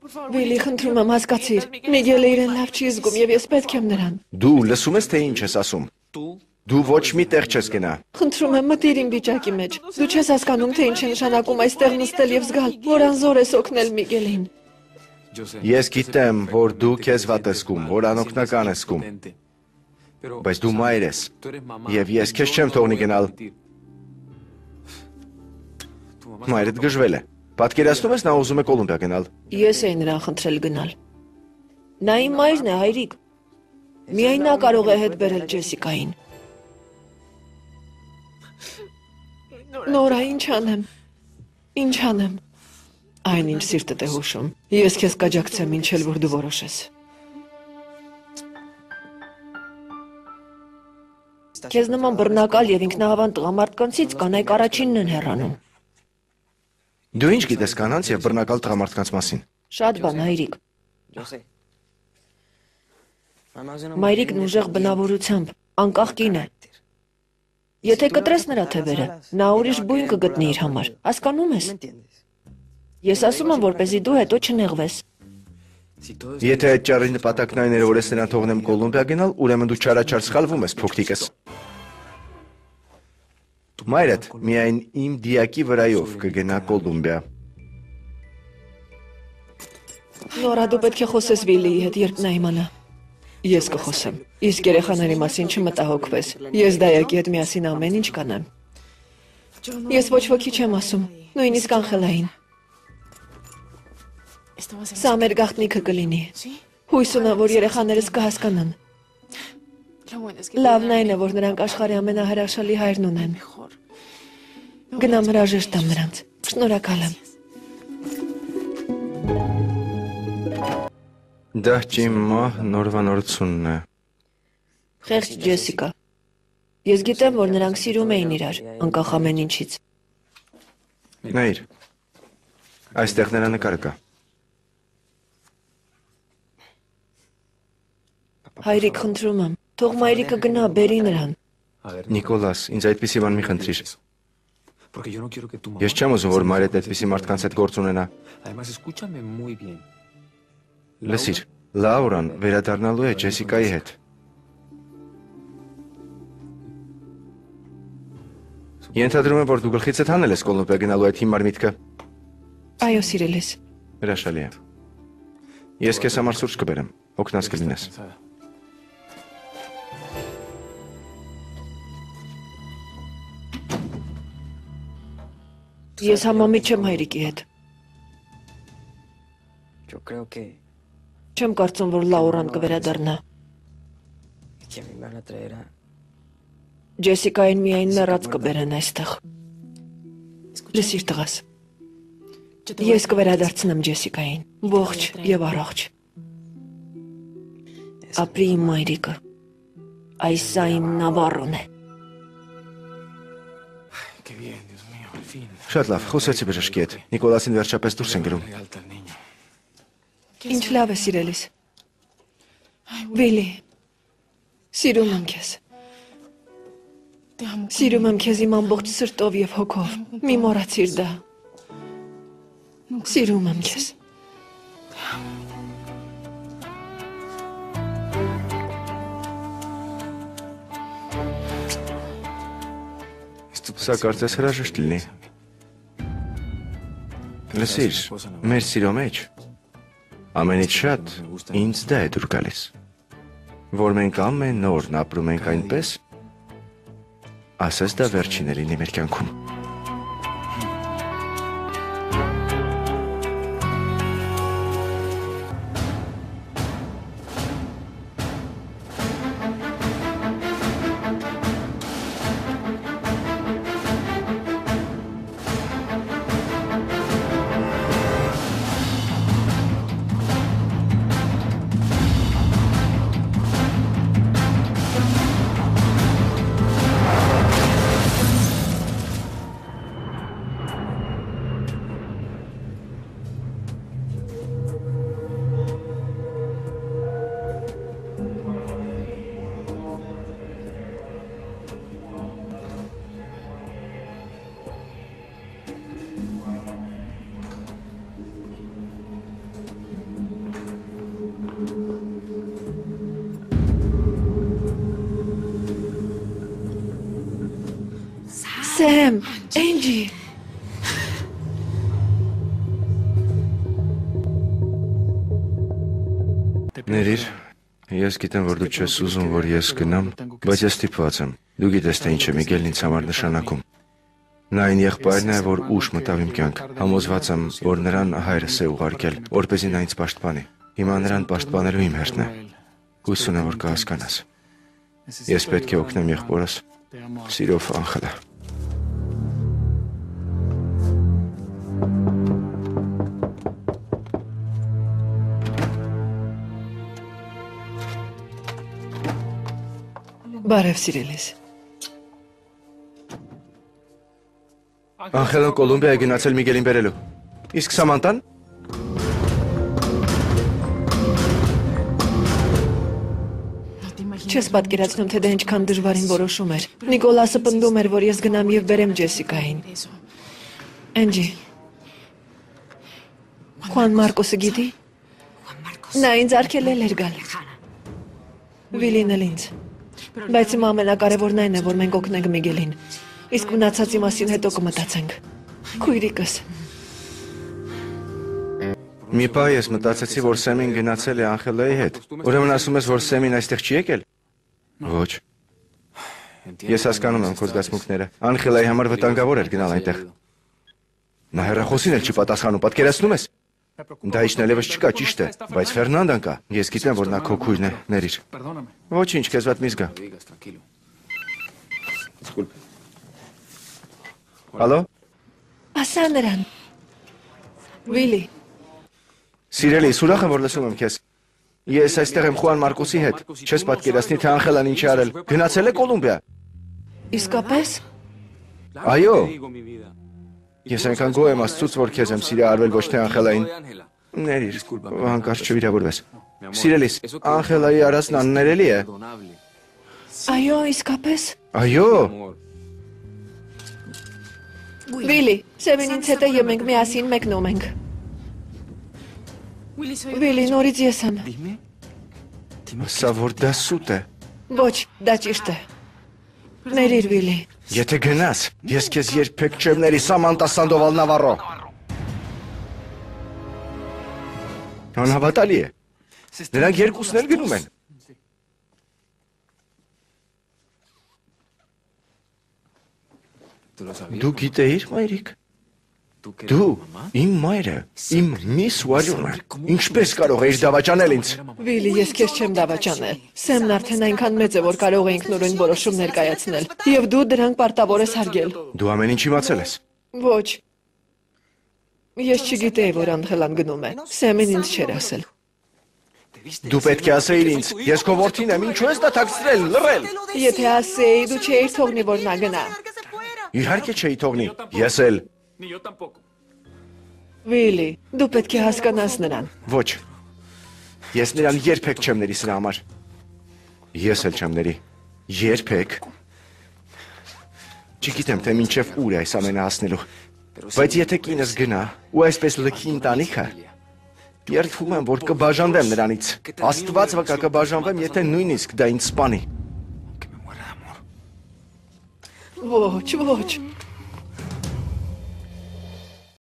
Վիլի, խնդրում եմ հասկացիր, Միգելը իրեն լավ չի զգում եւ ես պետք եմ նրան։ Դու լսում ես, թե ինչ ես ասում։ Դու ոչ մի տեղ չես գնա։ Խնդրում եմ մտիր իմ վիճակի մեջ։ Դու չես հասկանում, թե ինչ է նշանակում այստեղ նստել եւ զգալ, որ անզոր ես օգնել Միգելին։ Ես գիտեմ, որ դու քեզ վատ ես զգում, որ անօգնական ես զգում։ Բայց դու մայր ես, եւ ես քեզ չեմ թողնի գնալ։ Մայրդ գժվել է։ Պատկերացնում ես, նա ուզում է Կոլումբիա գնալ։ Ես էի նրան խնդրել գնալ։ Նա իմ մայրն է, հայրիկ։ Միայն նա կարող է հետ բերել Ջեսիկային։ Նորա, ինչ անեմ։ Ինչ անեմ։ Այն ինչ սիրտդ է հուշում։ Ես քեզ կաջակցեմ, ինչ էլ որ դու որոշես։ Քեզ նման բռնակալ եւ ինքնահավան տղամարդկանցից կանայք առաջինն են հեռանում։ Դու ինչ գիտես կանանց եւ բռնակալ տղամարդկանց մասին։ Շատ բան, հայրիկ։ Մայրիկն ուժեղ բնավորությամբ, անկախ կին է։ Եթե կտրես նրա թևերը, նա ուրիշ բույն կգտնի իր համար, հասկանում ես։ Ես ասում եմ, որպեսզի դու հետո չնեղվես։ Եթե այդ ճառի նպատակն այն էր, որ ես նրան թողնեմ Կոլումբիա գնալ, ուրեմն դու չարաչար սխալվում ես, փոքրիկս։ Մայրդ միայն իմ դիակի վրայով կգնա Կոլումբիա։ Նորա, դու պետք է խոսես Վիլիի հետ, երբ նա իմանա։ Ես կխոսեմ։ Իսկ երեխաների մասին չմտահոգվես։ Ես դայակի հետ միասին ամեն ինչ կանեմ։ Ես ոչ ոքի չեմ ասում, նույնիսկ Անխելային։ Սա մեր գաղտնիքը կլինի։ Հույս ունեմ, որ երեխաներս կհասկանան։ Լավն այն է, որ նրանք աշխարհի ամենահրաշալի հայրն ունեն։ Գնամ հրաժեշտ տամ նրանց։ Շնորհակալ եմ։ Դա ջիմա նորվանորությունն է։ Խեղճ Ջեսիկա։ Ես գիտեմ, որ նրանք սիրում էին իրար, անկախ ամեն ինչից։ Նայր։ Այստեղ նրա նկարը կա։ Հայրիկ, խնդրում եմ, թող մայրիկը գնա, բերի նրան։ Նիկոլաս, ինձ այդպիսի բան մի խնդրիր։ Ես չեմ ուզում, որ մայրդ այդպիսի մարդկանց հետ գործ ունենա։ Լսիր, Լաուրան վերադառնալու է Ջեսիկայի հետ։ Ենթադրում եմ, որ դու գլխիցդ հանել ես Կոլումբիա գնալու այդ հիմար միտքը։ Այո, սիրելիս։ Հրաշալի է։ Ես քեզ համար սուրճ կբերեմ, օգնած կլինես։ Ես համամիտ չեմ հայրիկի հետ։ Չեմ կարծում, որ Լաուրան կվերադառնա։ Ջեսիկային միայն մեռած կբերեն այստեղ։ Լսիր տղաս։ Ես կվերադարձնեմ Ջեսիկային, ողջ եւ առողջ։ Ապրի իմ մայրիկը։ Այս սա իմ Նավարոն է։ Շատ լավ, խոսեցի բժշկի հետ։ Նիկոլասին վերջապես դուրս են գրում։ Ինչ լավ է, սիրելիս։ Վիլի, սիրում եմ քեզ։ Սիրում եմ քեզ իմ ամբողջ սրտով եւ հոգով։ Մի մոռացիր դա։ Սիրում եմ քեզ։ Սա կարծես հրաժեշտ լինի։ Լսիր, մեր սիրո մեջ ամենից շատ ինձ դա է դուր գալիս, որ մենք ամեն օրն ապրում ենք այնպես, ասես դա վերջիներին մեր կյանքում։ Սեմ, Էնջի։ Ներիր, ես գիտեմ, որ դու չես ուզում, որ ես գնամ, բայց ես ստիպված եմ։ Դու գիտես, թե ինչ է Միգելն ինձ համար նշանակում։ Նա այն եղբայրն է, որ ուշ մտավ իմ կյանք։ Համոզված եմ, որ նրան հայրս է ուղարկել, որպեսզի նա ինձ պաշտպանի։ Հիմա նրան պաշտպանելու իմ հերթն է։ Հույս ունեմ, որ կհասկանաս։ Ես պետք է օգնեմ եղբորս։ Սիրով, Անխելա։ Բարև սիրելիս։ Անխելան Կոլումբիա է գնացել Միգելին բերելու։ Իսկ Սամանտան։ Չես պատկերացնում, թե դա ինչքան դժվարին որոշում էր։ Նիկոլասը պնդում էր, որ ես գնամ եւ բերեմ Ջեսիկային։ Էնջի։ Խուան Մարկոսը գիտի։ Նա ինձ արգելել էր գալ։ Վիլին էլ ինձ։ Բայց իմ ամենակարևորն այն է, որ մենք օգնենք Միգելին։ Իսկ մնացածի մասին հետո կմտածենք։ Քույրիկս։ Մի պահ ես մտածեցի, որ Սեմին գնացել է Անխելայի հետ։ Ուրեմն ասում ես, որ Սեմին այստեղ չի եկել։ Ոչ։ Ես հասկանում եմ քո զգացմունքները։ Անխելայի համար վտանգավոր էր գնալ այնտեղ։ Նա հեռախոսին էլ չի պատասխանում, պատկերացնում ես։ Դա իջնելևս չկա, ճիշտ է, բայց Ֆերնանդան կա։ Ես գիտեմ, որ նա քո քույրն է, ներիր։ Ոչինչ, քեզ վատ մի զգա։ Ալո։ Ասա նրան։ Վիլի։ Սիրելիս, ուրախ եմ, որ լսում եմ քեզ։ Ես այստեղ եմ Խուան Մարկոսի հետ։ Չես պատկերացնի, թե Անխելան ինչ է արել։ Գնացել է Կոլումբիա։ Իսկապես։ Այո։ Ես այնքան գոհ եմ Աստծուց, որ քեզ եմ սիրահարվել, ոչ թե Անխելային։ Ներիր, հանկարծ չվիրավորվես։ Սիրելիս, Անխելայի արածն աններելի է։ Այո, իսկապես։ Այո։ Վիլի, Սեմին ինձ հետ է եւ մենք միասին մեկնում ենք։ Վիլի, նորից ես եմ։ Սա որ դա սուտ է։ Ոչ, դա ճիշտ է։ Ներիր, Վիլի։ Եթե գնաս, ես քեզ երբեք չեմ ների Սամանտա Սանդովալ Նավարո։ Անհավատալի է։ Նրանք երկուսն էլ գնում են։ Դու գիտեիր, մայրիկ։ Դու, իմ մայրը, իմ միս Ուարյունը, ինչպես կարող էիր դավաճանել ինձ։ Վիլի, ես քեզ չեմ դավաճանել։ Սեմն արդեն այնքան մեծ է, որ կարող է ինքնուրույն որոշումներ կայացնել, եւ դու դրանք պարտավոր ես հարգել։ Դու ամեն ինչ իմացել ես։ Ոչ։ Ես չգիտեի, որ Անխելան գնում է։ Սեմին ինձ չէր ասել։ Դու պետք է ասեիր ինձ, ես քո որդին եմ, ինչու ես դա թաքցրել, լռել։ Եթե ասեի, դու չէիր թողնի, որ նա գնա։ Իհարկե չէի թողնի, ես էլ։ Վիլի, դու պետք է հասկանաս նրան։ Ոչ։ Ես նրան երբեք չեմ ների սրա համար։ Ես էլ չեմ ների։ Երբեք։ Չգիտեմ, թե մինչև ուր է այս ամենը հասնելու։ Բայց եթե կինս գնա ու այսպես լքի ընտանիքը, երդվում եմ, որ կբաժանվեմ նրանից։ Աստված վկա կբաժանվեմ, եթե նույնիսկ դա ինձ սպանի։ Ոչ, ոչ։